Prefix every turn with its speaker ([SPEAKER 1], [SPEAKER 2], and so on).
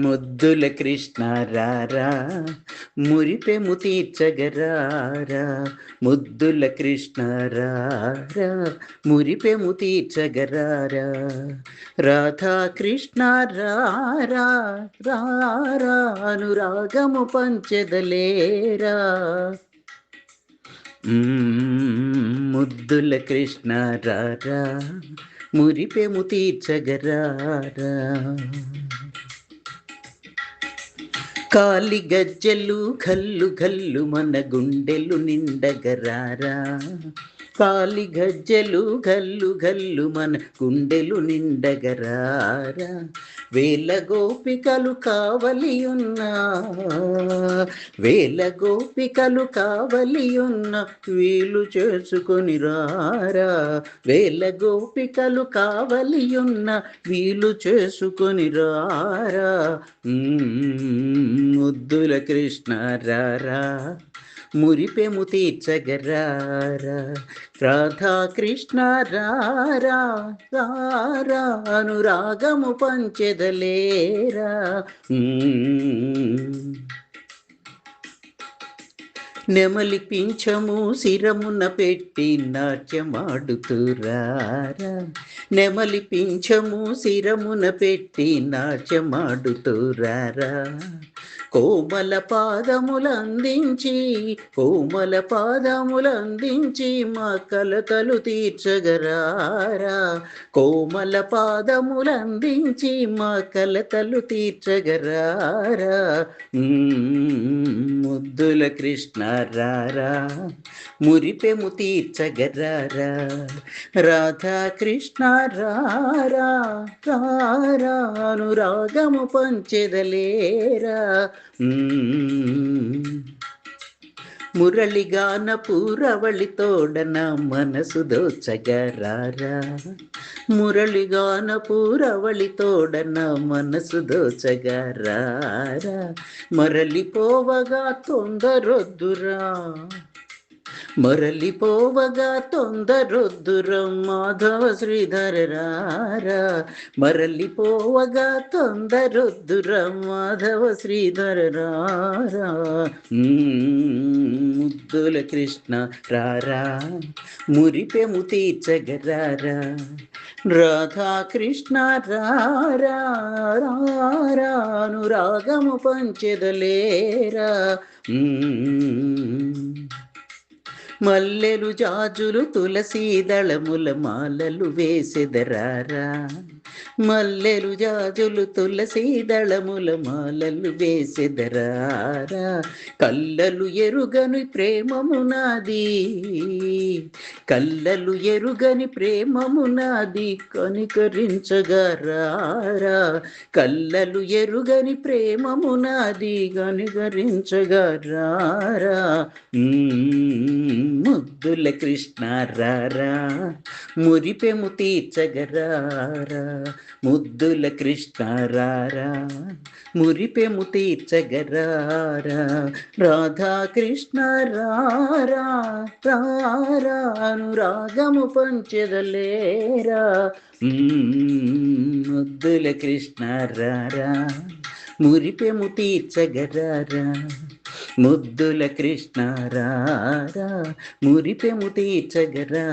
[SPEAKER 1] ముద్దుల కృష్ణ రారా మురిపెము తీర్చగరారా. ముద్దుల కృష్ణ రారా మురిపెము తీర్చగరారా. రాధా కృష్ణ రారా రారా అనురాగము పంచెదలేరా. ముద్దుల కృష్ణ రారా మురిపెము తీర్చగరారా. కాలి గజ్జలు ఘల్లు ఘల్లు మన గుండెలు నిండగరారా. కాలి గజ్జలు ఘల్లు ఘల్లు మన గుండెలు నిండగరారా. వేల గోపికలు కావలి ఉన్నా, వేల గోపికలు కావలి ఉన్న వీలు చేసుకొని రారా. వేల గోపికలు కావలి ఉన్న వీలు చేసుకొని రారా. ముద్దుల కృష్ణ రారా మురిపెము తీర్చగరారా. రాధా కృష్ణ రారా రారా అనురాగము పంచెదలేరా. నెమలి పింఛము శిరమున పెట్టి నాట్యమాడుతురారా. నెమలి పింఛము శిరమున పెట్టి నాట్యమాడుతురారా. కోమల పాదములందించి, కోమల పాదములందించి మా కలతలు తీర్చగరారా. కోమల పాదములందించి మా కలతలు తీర్చగరారా. ముద్దుల కృష్ణ రారా మురిపెము తీర్చగరారా. రాధా కృష్ణ రారా రారా అనురాగము పంచెదలేరా. మురళిగాన పూరవళి తోడన మనసు దోచగరారా. మురళిగాన పూరవళి తోడన మనసు దోచగరారా. మరలిపోవగా తొందరొద్దురా, మరలిపోవగా తొందరొద్దురం మాధవ శ్రీధర రారా. మరలిపోవగా తొందరొద్దురం మాధవ శ్రీధర రారా. ముద్దుల కృష్ణ రారా మురిపెము తీర్చగరారా. రాధా కృష్ణ రారా రారా అనురాగము పంచెదలేరా. మల్లెలు జాజులు తులసీ దళముల మాలలు వేసెదరారా. మల్లెలు జాజులు తులసీ దళముల మాలలు వేసెదరారా. కల్లలు ఎరుగని ప్రేమము నాది, కల్లలు ఎరుగని ప్రేమము నాది కనికరించగరారా. కల్లలు ఎరుగని ప్రేమము నాది కనికరించగరారా. ముద్దుల కృష్ణ రారా మురిపెము తీర్చగరారా. ముద్దుల కృష్ణ రారా మురిపెము తీర్చగరారా. రాధా కృష్ణ రారా రారా అనురాగము పంచెదలేరా. ముద్దుల కృష్ణ రారా మురిపెము తీర్చగరారా. ముద్దుల కృష్ణ రారా మురిపెము తీర్చగరారా.